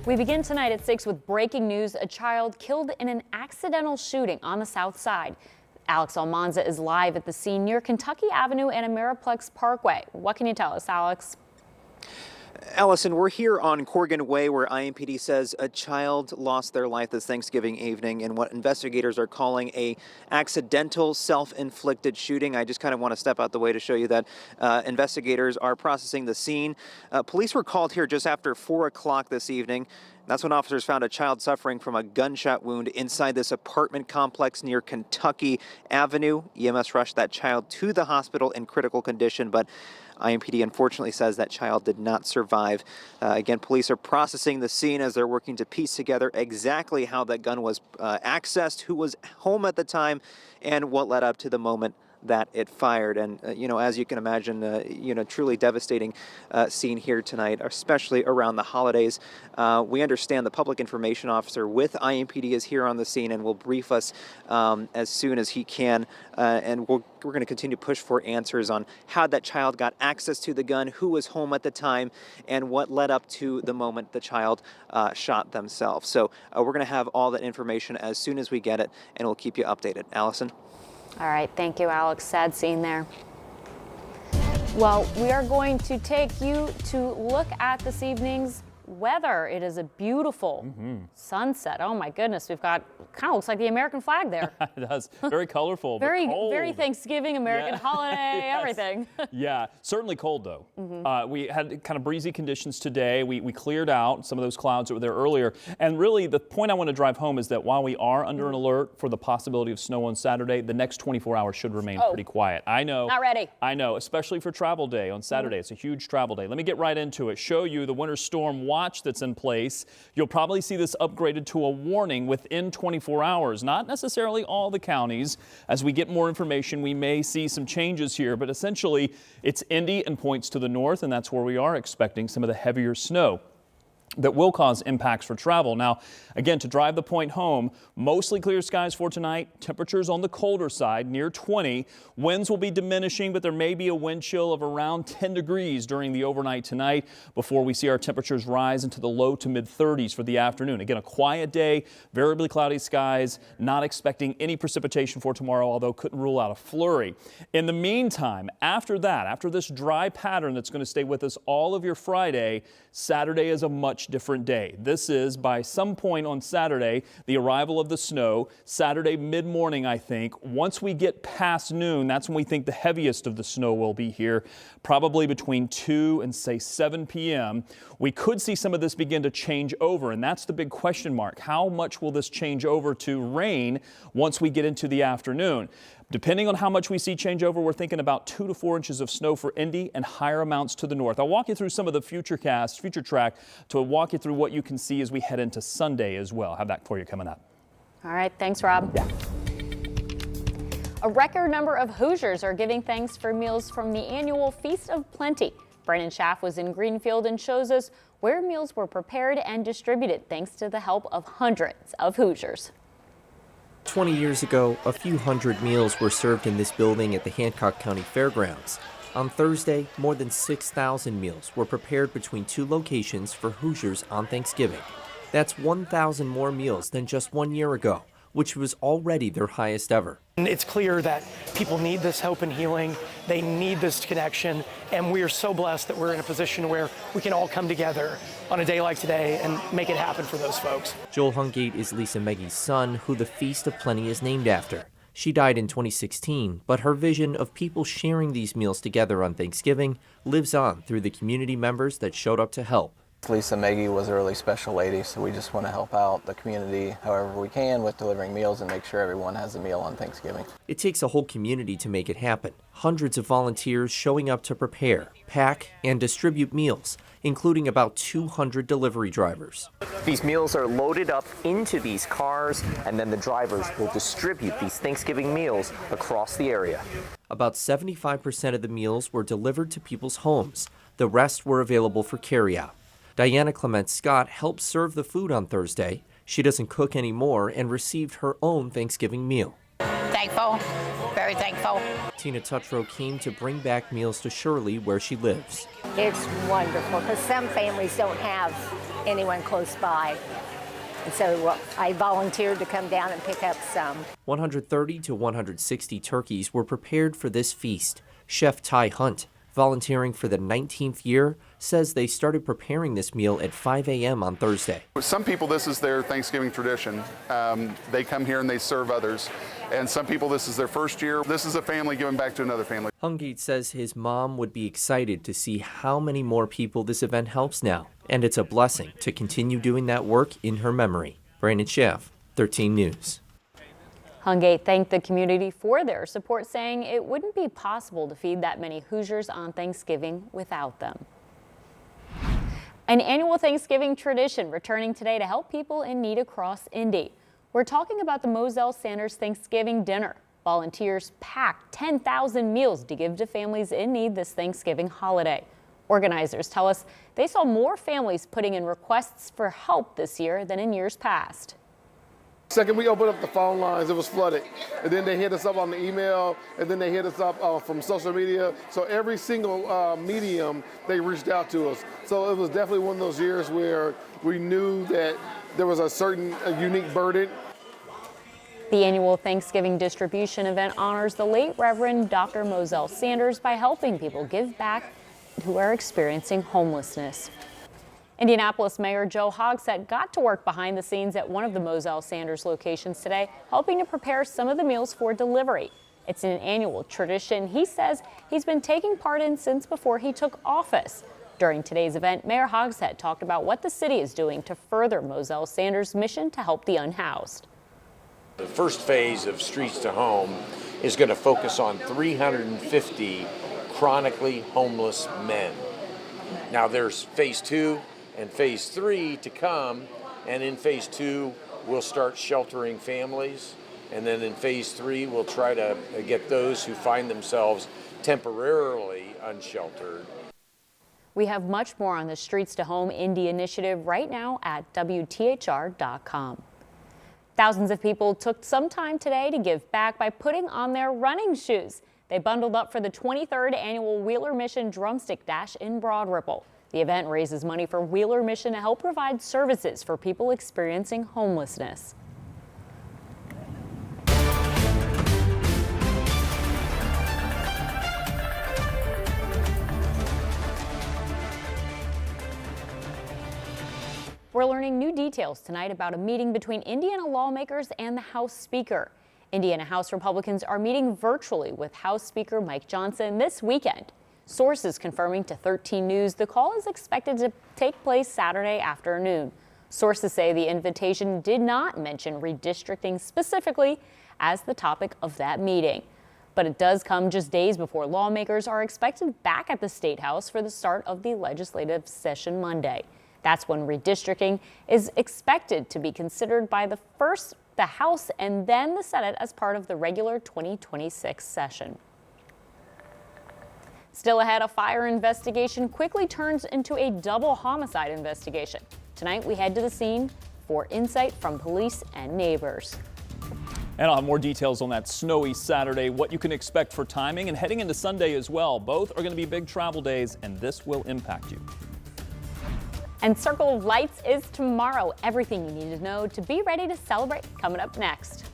We begin tonight at 6 with breaking news. A child killed in an accidental shooting on the south side. Alex Almanza is live at the scene near Kentucky Avenue and Ameriplex Parkway. What can you tell us, Alex? Allison, we're here on Corgan Way where IMPD says a child lost their life this Thanksgiving evening in what investigators are calling a accidental self-inflicted shooting. I just kind of want to step out the way to show you that investigators are processing the scene. Police were called here just after 4 o'clock this evening. That's when officers found a child suffering from a gunshot wound inside this apartment complex near Kentucky Avenue. EMS rushed that child to the hospital in critical condition, but IMPD unfortunately says that child did not survive. Again, police are processing the scene as they're working to piece together exactly how that gun was accessed, who was home at the time, and what led up to the moment that it fired. And, as you can imagine, truly devastating scene here tonight, especially around the holidays. We understand the public information officer with IMPD is here on the scene and will brief us as soon as he can. And we're going to continue to push for answers on how that child got access to the gun, who was home at the time, and what led up to the moment the child shot themselves. So we're going to have all that information as soon as we get it, and we'll keep you updated. Allison? All right, thank you, Alex. Sad scene there. Well, we are going to take you to look at this evening's weather. It is a beautiful sunset. Oh my goodness, we've got, kind of looks like the American flag there. It does. Very colorful, very, but cold. very Thanksgiving, American holiday, Yes. everything. Yeah, certainly cold though. We had kind of breezy conditions today. We cleared out some of those clouds that were there earlier. And really the point I want to drive home is that while we are under an alert for the possibility of snow on Saturday, the next 24 hours should remain pretty quiet. I know. Not ready. I know, especially for travel day on Saturday. It's a huge travel day. Let me get right into it. Show you the winter storm watch that's in place. You'll probably see this upgraded to a warning within 24 hours. Not necessarily all the counties. As we get more information, we may see some changes here, but essentially it's Indy and points to the north, and that's where we are expecting some of the heavier snow that will cause impacts for travel. Now, again, to drive the point home, mostly clear skies for tonight. Temperatures on the colder side, near 20. Winds will be diminishing, but there may be a wind chill of around 10 degrees during the overnight tonight before we see our temperatures rise into the low to mid 30s for the afternoon. Again, a quiet day, variably cloudy skies, not expecting any precipitation for tomorrow, although couldn't rule out a flurry. In the meantime, after that, after this dry pattern that's going to stay with us all of your Friday, Saturday is a much different day. This is, by some point on Saturday, the arrival of the snow. Saturday mid-morning, I think. Once we get past noon, that's when we think the heaviest of the snow will be here, probably between 2 and, say, 7 p.m. We could see some of this begin to change over, and that's the big question mark. How much will this change over to rain once we get into the afternoon? Depending on how much we see change over, we're thinking about 2 to 4 inches of snow for Indy and higher amounts to the north. I'll walk you through some of the future track to walk you through what you can see as we head into Sunday as well. Have that for you coming up. All right, thanks, Rob. Yeah. A record number of Hoosiers are giving thanks for meals from the annual Feast of Plenty. Brandon Schaff was in Greenfield and shows us where meals were prepared and distributed thanks to the help of hundreds of Hoosiers. 20 years ago, a few hundred meals were served in this building at the Hancock County Fairgrounds. On Thursday, more than 6,000 meals were prepared between 2 locations for Hoosiers on Thanksgiving. That's 1,000 more meals than just 1 year ago, which was already their highest ever. It's clear that people need this hope and healing. They need this connection. And we are so blessed that we're in a position where we can all come together on a day like today and make it happen for those folks. Joel Hungate is Lisa Meggy's son, who the Feast of Plenty is named after. She died in 2016, but her vision of people sharing these meals together on Thanksgiving lives on through the community members that showed up to help. Lisa Meggy was a really special lady, so we just want to help out the community however we can with delivering meals and make sure everyone has a meal on Thanksgiving. It takes a whole community to make it happen. Hundreds of volunteers showing up to prepare, pack, and distribute meals, including about 200 delivery drivers. These meals are loaded up into these cars, and then the drivers will distribute these Thanksgiving meals across the area. About 75% of the meals were delivered to people's homes. The rest were available for carryout. Diana Clement Scott helped serve the food on Thursday. She doesn't cook anymore and received her own Thanksgiving meal. thankful, very thankful. Tina Tutro came to bring back meals to Shirley, where she lives. It's wonderful because some families don't have anyone close by. And so I volunteered to come down and pick up some. 130 to 160 turkeys were prepared for this feast. Chef Ty Hunt, volunteering for the 19th year, says they started preparing this meal at 5 a.m. on Thursday. Some people, this is their Thanksgiving tradition. They come here and they serve others. And some people, this is their first year. This is a family giving back to another family. Hungate says his mom would be excited to see how many more people this event helps now. And it's a blessing to continue doing that work in her memory. Brandon Schaff, 13 News. Hungate thanked the community for their support, saying it wouldn't be possible to feed that many Hoosiers on Thanksgiving without them. An annual Thanksgiving tradition returning today to help people in need across Indy. We're talking about the Moselle Sanders Thanksgiving dinner. Volunteers packed 10,000 meals to give to families in need this Thanksgiving holiday. Organizers tell us they saw more families putting in requests for help this year than in years past. Second, we opened up the phone lines, it was flooded. And then they hit us up on the email, and then they hit us up from social media. So every single medium, they reached out to us. So it was definitely one of those years where we knew that there was a certain unique burden. The annual Thanksgiving distribution event honors the late Reverend Dr. Moselle Sanders by helping people give back who are experiencing homelessness. Indianapolis Mayor Joe Hogsett got to work behind the scenes at one of the Moselle Sanders locations today, helping to prepare some of the meals for delivery. It's an annual tradition he says he's been taking part in since before he took office. During today's event, Mayor Hogsett talked about what the city is doing to further Moselle Sanders' mission to help the unhoused. The first phase of Streets to Home is going to focus on 350 chronically homeless men. Now there's phase 2 and phase 3 to come, and in phase 2 we'll start sheltering families, and then in phase 3 we'll try to get those who find themselves temporarily unsheltered. We have much more on the Streets to Home Indy initiative right now at WTHR.com. Thousands of people took some time today to give back by putting on their running shoes. They bundled up for the 23rd annual Wheeler Mission Drumstick Dash in Broad Ripple. The event raises money for Wheeler Mission to help provide services for people experiencing homelessness. We're learning new details tonight about a meeting between Indiana lawmakers and the House Speaker. Indiana House Republicans are meeting virtually with House Speaker Mike Johnson this weekend. Sources confirming to 13 News the call is expected to take place Saturday afternoon. Sources say the invitation did not mention redistricting specifically as the topic of that meeting. But it does come just days before lawmakers are expected back at the State House for the start of the legislative session Monday. That's when redistricting is expected to be considered by the House and then the Senate as part of the regular 2026 session. Still ahead, a fire investigation quickly turns into a double homicide investigation. Tonight, we head to the scene for insight from police and neighbors. And I'll have more details on that snowy Saturday, what you can expect for timing, and heading into Sunday as well. Both are going to be big travel days, and this will impact you. And Circle of Lights is tomorrow. Everything you need to know to be ready to celebrate coming up next.